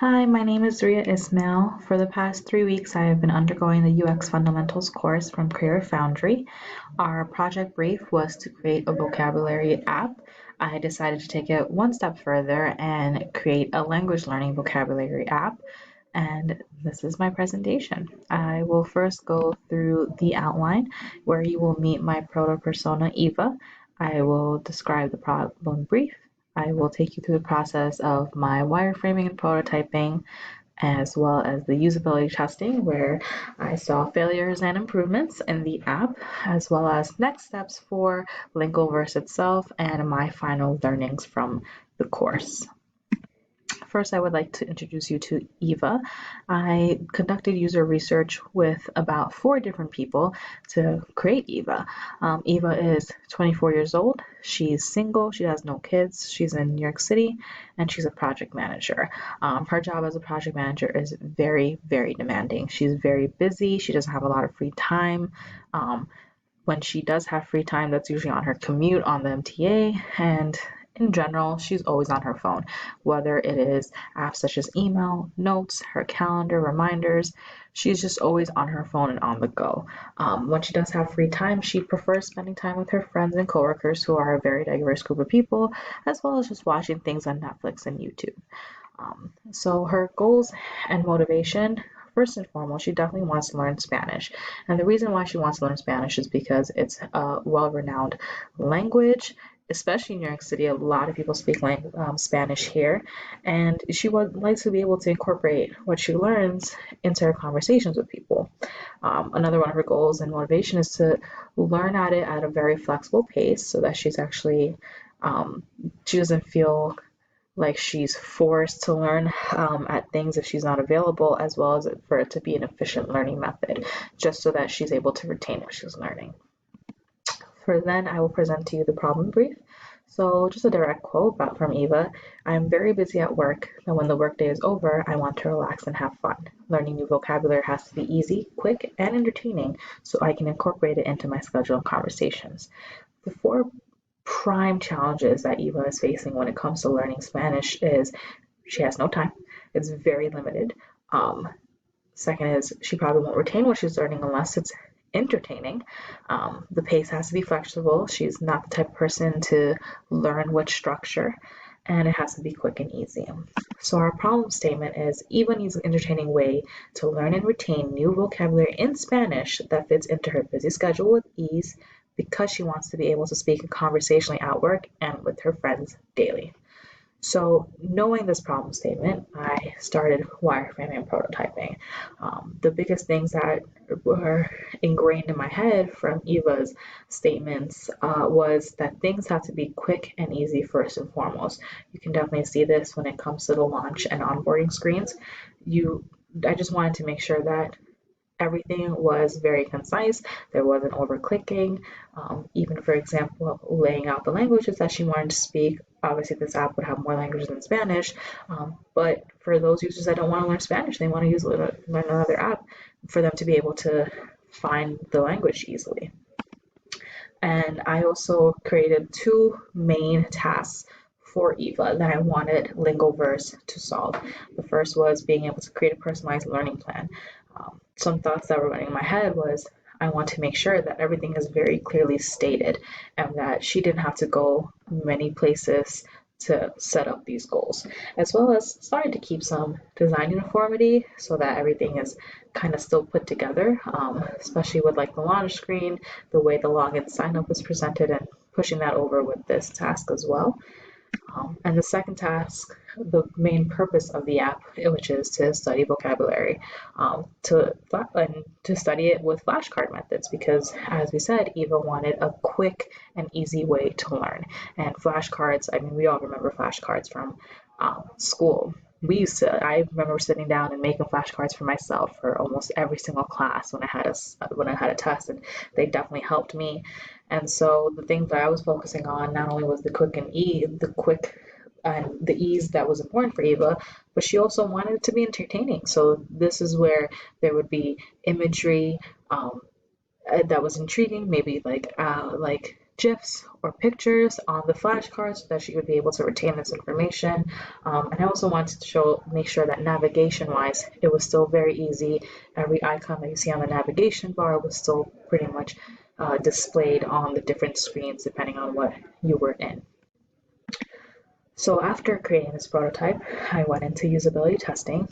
Hi, my name is Ria Ismail. For the past 3 weeks, I have been undergoing the UX Fundamentals course from CareerFoundry. Our project brief was to create a vocabulary app. I decided to take it one step further and create a language learning vocabulary app. And this is my presentation. I will first go through the outline where you will meet my proto persona, Eva. I will describe the problem brief. I will take you through the process of my wireframing and prototyping, as well as the usability testing, where I saw failures and improvements in the app, as well as next steps for LingoVerse itself and my final learnings from the course. First, I would like to introduce you to Eva. I conducted user research with about 4 different people to create Eva. Eva is 24 years old. She's single. She has no kids. She's in New York City, and she's a project manager. Her job as a project manager is very, very demanding. She's very busy. She doesn't have a lot of free time. When she does have free time, that's usually on her commute on the MTA, and in general, she's always on her phone, whether it is apps such as email, notes, her calendar, reminders. She's just always on her phone and on the go. When she does have free time, she prefers spending time with her friends and coworkers, who are a very diverse group of people, as well as just watching things on Netflix and YouTube. So her goals and motivation, first and foremost, she definitely wants to learn Spanish. And the reason why she wants to learn Spanish is because it's a well-renowned language, especially in New York City. A lot of people speak Spanish here, and she would like to be able to incorporate what she learns into her conversations with people. Another one of her goals and motivation is to learn at it at a very flexible pace, so that she doesn't feel like she's forced to learn at things if she's not available, as well as for it to be an efficient learning method, just so that she's able to retain what she's learning. For then, I will present to you the problem brief. So just a direct quote from Eva. I'm very busy at work, and when the workday is over, I want to relax and have fun. Learning new vocabulary has to be easy, quick, and entertaining, so I can incorporate it into my schedule and conversations. The 4 prime challenges that Eva is facing when it comes to learning Spanish is she has no time. It's very limited. Second is she probably won't retain what she's learning unless it's entertaining. The pace has to be flexible. She's not the type of person to learn with structure, and it has to be quick and easy. So our problem statement is Eva needs an entertaining way to learn and retain new vocabulary in Spanish that fits into her busy schedule with ease, because she wants to be able to speak conversationally at work and with her friends daily. So knowing this problem statement, I started wireframing and prototyping. The biggest things that were ingrained in my head from Eva's statements was that things have to be quick and easy first and foremost. You can definitely see this when it comes to the launch and onboarding screens. I just wanted to make sure that everything was very concise. There wasn't over clicking. Even, for example, laying out the languages that she wanted to speak. Obviously, this app would have more languages than Spanish, but for those users that don't want to learn Spanish, they want to learn another app, for them to be able to find the language easily. And I also created 2 main tasks for Eva that I wanted LingoVerse to solve. The first was being able to create a personalized learning plan. Some thoughts that were running in my head was I want to make sure that everything is very clearly stated, and that she didn't have to go many places to set up these goals, as well as starting to keep some design uniformity so that everything is kind of still put together, especially with like the launch screen, the way the login sign up was presented, and pushing that over with this task as well. And the second task, the main purpose of the app, which is to study vocabulary, to study it with flashcard methods, because as we said, Eva wanted a quick and easy way to learn. And flashcards, I mean, we all remember flashcards from school. I remember sitting down and making flashcards for myself for almost every single class when I had a test, and they definitely helped me. And so the things that I was focusing on not only was the quick and the ease that was important for Eva, but she also wanted it to be entertaining. So this is where there would be imagery that was intriguing, maybe like GIFs or pictures on the flashcards so that she would be able to retain this information. And I also wanted to make sure that navigation-wise, it was still very easy. Every icon that you see on the navigation bar was still pretty much displayed on the different screens depending on what you were in. So after creating this prototype, I went into usability testing.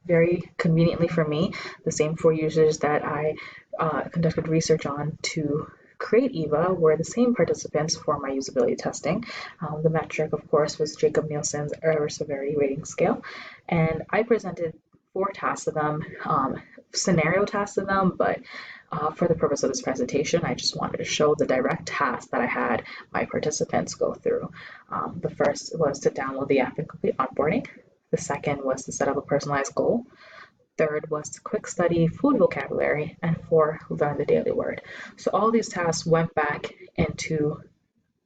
Very conveniently for me, the same 4 users that I conducted research on to create EVA were the same participants for my usability testing. The metric, of course, was Jacob Nielsen's error severity rating scale, and I presented 4 tasks to them, scenario tasks to them, but for the purpose of this presentation, I just wanted to show the direct tasks that I had my participants go through. The first was to download the app and complete onboarding. The second was to set up a personalized goal. Third was to quick study food vocabulary. And 4, learn the daily word. So all these tasks went back into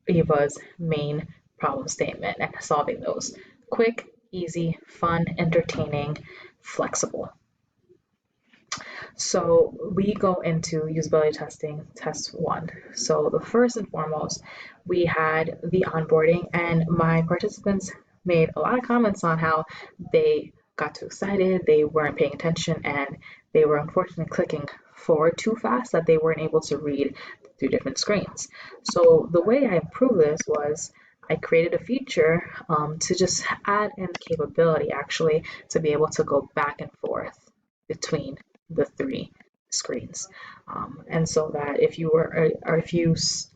EVA's main problem statement and solving those. Quick, easy, fun, entertaining, flexible. So we go into usability testing, test 1. So the first and foremost, we had the onboarding, and my participants made a lot of comments on how they got too excited, they weren't paying attention, and they were unfortunately clicking forward too fast that they weren't able to read through different screens. So the way I improved this was I created a feature to just add in the capability actually to be able to go back and forth between the 3 screens. And so that if you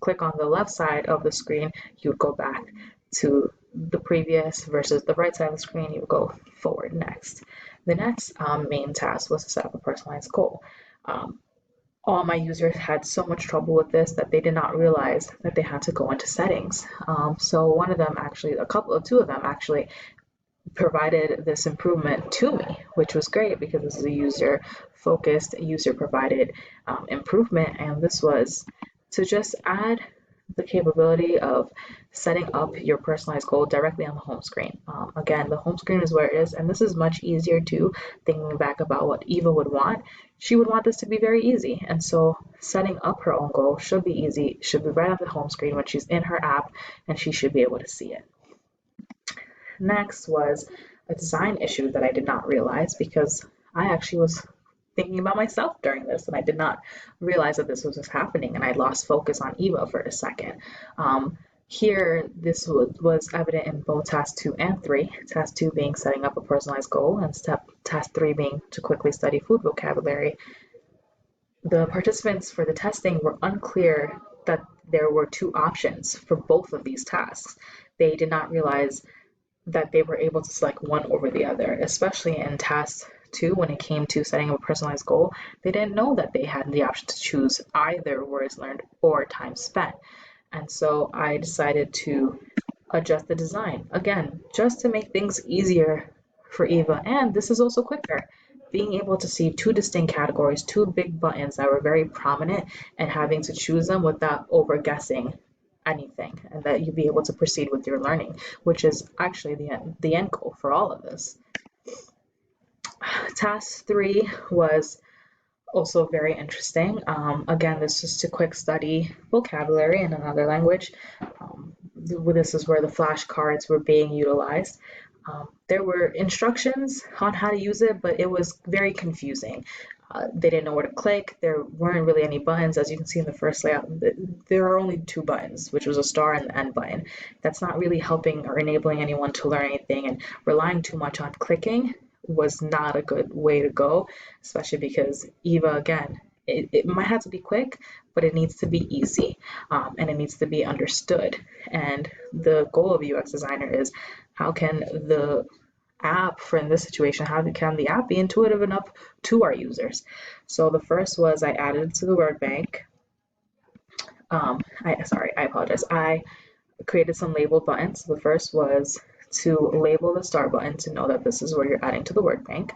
click on the left side of the screen, you would go back to the previous, versus the right side of the screen, you would go forward next. The next main task was to set up a personalized goal. All my users had so much trouble with this that they did not realize that they had to go into settings. So one of them actually, two of them actually provided this improvement to me, which was great because this is a user-focused, user-provided improvement, and this was to just add the capability of setting up your personalized goal directly on the home screen. Again, the home screen is where it is, and this is much easier too, thinking back about what Eva would want. She would want this to be very easy, and so setting up her own goal should be easy, should be right on the home screen when she's in her app, and she should be able to see it. Next was a design issue that I did not realize because I actually was thinking about myself during this, and I did not realize that this was happening, and I lost focus on Eva for a second. Here, this was evident in both task 2 and 3. Task 2 being setting up a personalized goal, and task 3 being to quickly study food vocabulary. The participants for the testing were unclear that there were 2 options for both of these tasks. They did not realize that they were able to select one over the other, especially in task 2 when it came to setting up a personalized goal. They didn't know that they had the option to choose either words learned or time spent. And so I decided to adjust the design, again, just to make things easier for Eva. And this is also quicker. Being able to see 2 distinct categories, 2 big buttons that were very prominent, and having to choose them without over-guessing anything, and that you'd be able to proceed with your learning, which is actually the end goal for all of this. Task 3 was also very interesting. Again, this is to quick study vocabulary in another language. This is where the flashcards were being utilized. There were instructions on how to use it, but it was very confusing. They didn't know where to click. There weren't really any buttons. As you can see in the first layout, there are only 2 buttons, which was a star and the end button. That's not really helping or enabling anyone to learn anything, and relying too much on clicking was not a good way to go, especially because Eva, again, it might have to be quick, but it needs to be easy, and it needs to be understood. And the goal of a UX designer is how can the app, for in this situation, how can the app be intuitive enough to our users? So the first was I added to the word bank. I apologize. I created some labeled buttons. The first was to label the star button to know that this is where you're adding to the word bank.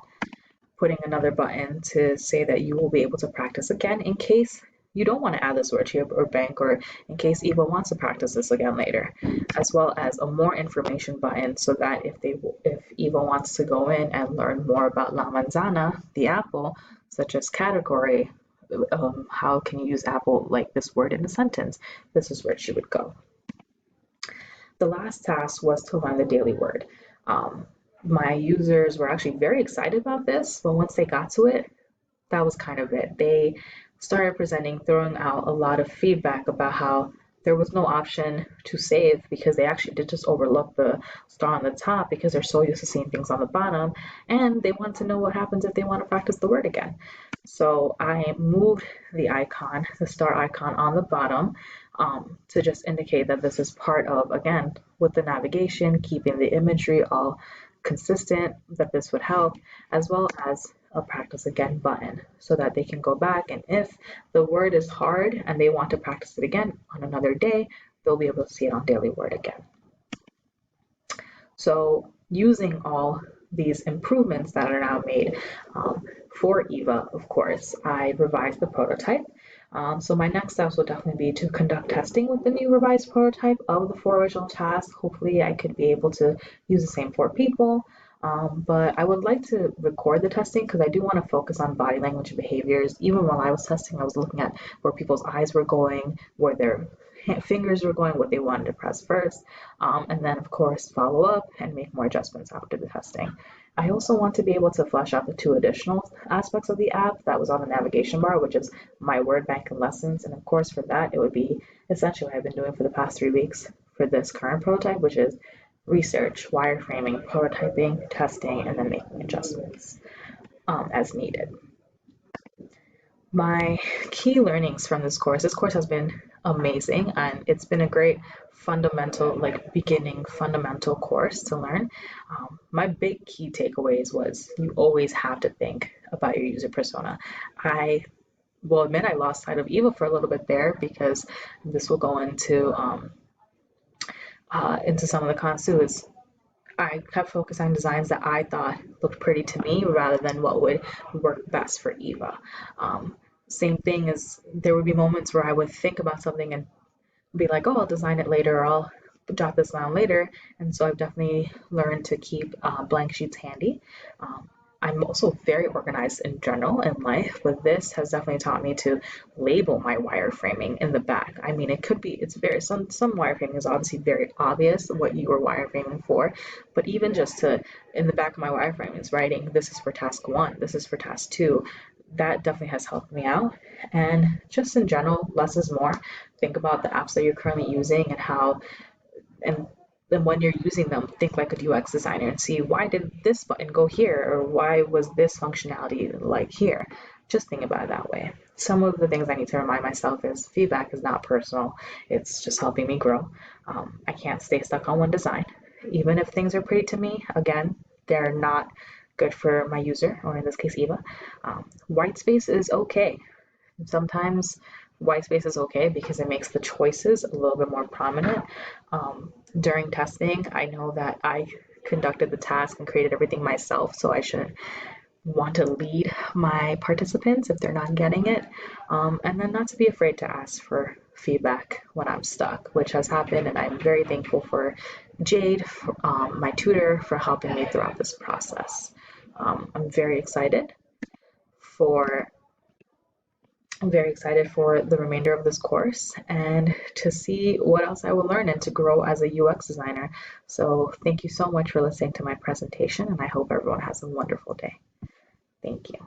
Putting another button to say that you will be able to practice again in case you don't want to add this word to your bank, or in case Eva wants to practice this again later, as well as a more information button so that if Eva wants to go in and learn more about la manzana, the apple, such as category, how can you use Apple like this word in a sentence? This is where she would go. The last task was to learn the daily word. My users were actually very excited about this, but once they got to it, that was kind of it. They started presenting, throwing out a lot of feedback about how there was no option to save because they actually did just overlook the star on the top because they're so used to seeing things on the bottom, and they want to know what happens if they want to practice the word again. So I moved the icon, the star icon on the bottom, to just indicate that this is part of, again, with the navigation, keeping the imagery all consistent, that this would help, as well as a practice again button so that they can go back, and if the word is hard and they want to practice it again on another day, they'll be able to see it on Daily Word again. So using all these improvements that are now made for Eva, of course, I revised the prototype. So my next steps will definitely be to conduct testing with the new revised prototype of the 4 original tasks. Hopefully I could be able to use the same 4 people. But I would like to record the testing because I do want to focus on body language and behaviors. Even while I was testing, I was looking at where people's eyes were going, where their fingers were going, what they wanted to press first, and then of course follow up and make more adjustments after the testing. I also want to be able to flesh out the 2 additional aspects of the app that was on the navigation bar, which is my word bank and lessons. And of course for that, it would be essentially what I've been doing for the past 3 weeks for this current prototype, which is research, wireframing, prototyping, testing, and then making adjustments as needed. My key learnings from this course has been amazing, and it's been a great fundamental, like beginning fundamental course to learn. My big key takeaways was you always have to think about your user persona. I will admit I lost sight of Eva for a little bit there because this will go into some of the cons too. Is I kept focusing on designs that I thought looked pretty to me rather than what would work best for Eva. Same thing as there would be moments where I would think about something and be like, oh, I'll design it later, or I'll jot this down later. And so I've definitely learned to keep blank sheets handy. I'm also very organized in general in life, but this has definitely taught me to label my wireframing in the back. I mean, it could be, it's very, some wireframing is obviously very obvious what you were wireframing for, but even just to, in the back of my wireframe is writing, this is for task 1, this is for task 2, that definitely has helped me out. And just in general, less is more. Think about the apps that you're currently using and how, and then when you're using them, think like a UX designer and see why did this button go here, or why was this functionality like here. Just think about it that way. Some of the things I need to remind myself is feedback is not personal. It's just helping me grow. I can't stay stuck on one design. Even if things are pretty to me, again, they're not good for my user, or in this case, Eva. White space is okay. Sometimes white space is okay because it makes the choices a little bit more prominent. During testing, I know that I conducted the task and created everything myself, so I shouldn't want to lead my participants if they're not getting it. And then not to be afraid to ask for feedback when I'm stuck, which has happened, and I'm very thankful for Jade, my tutor, for helping me throughout this process. I'm very excited for the remainder of this course and to see what else I will learn and to grow as a UX designer. So thank you so much for listening to my presentation, and I hope everyone has a wonderful day. Thank you.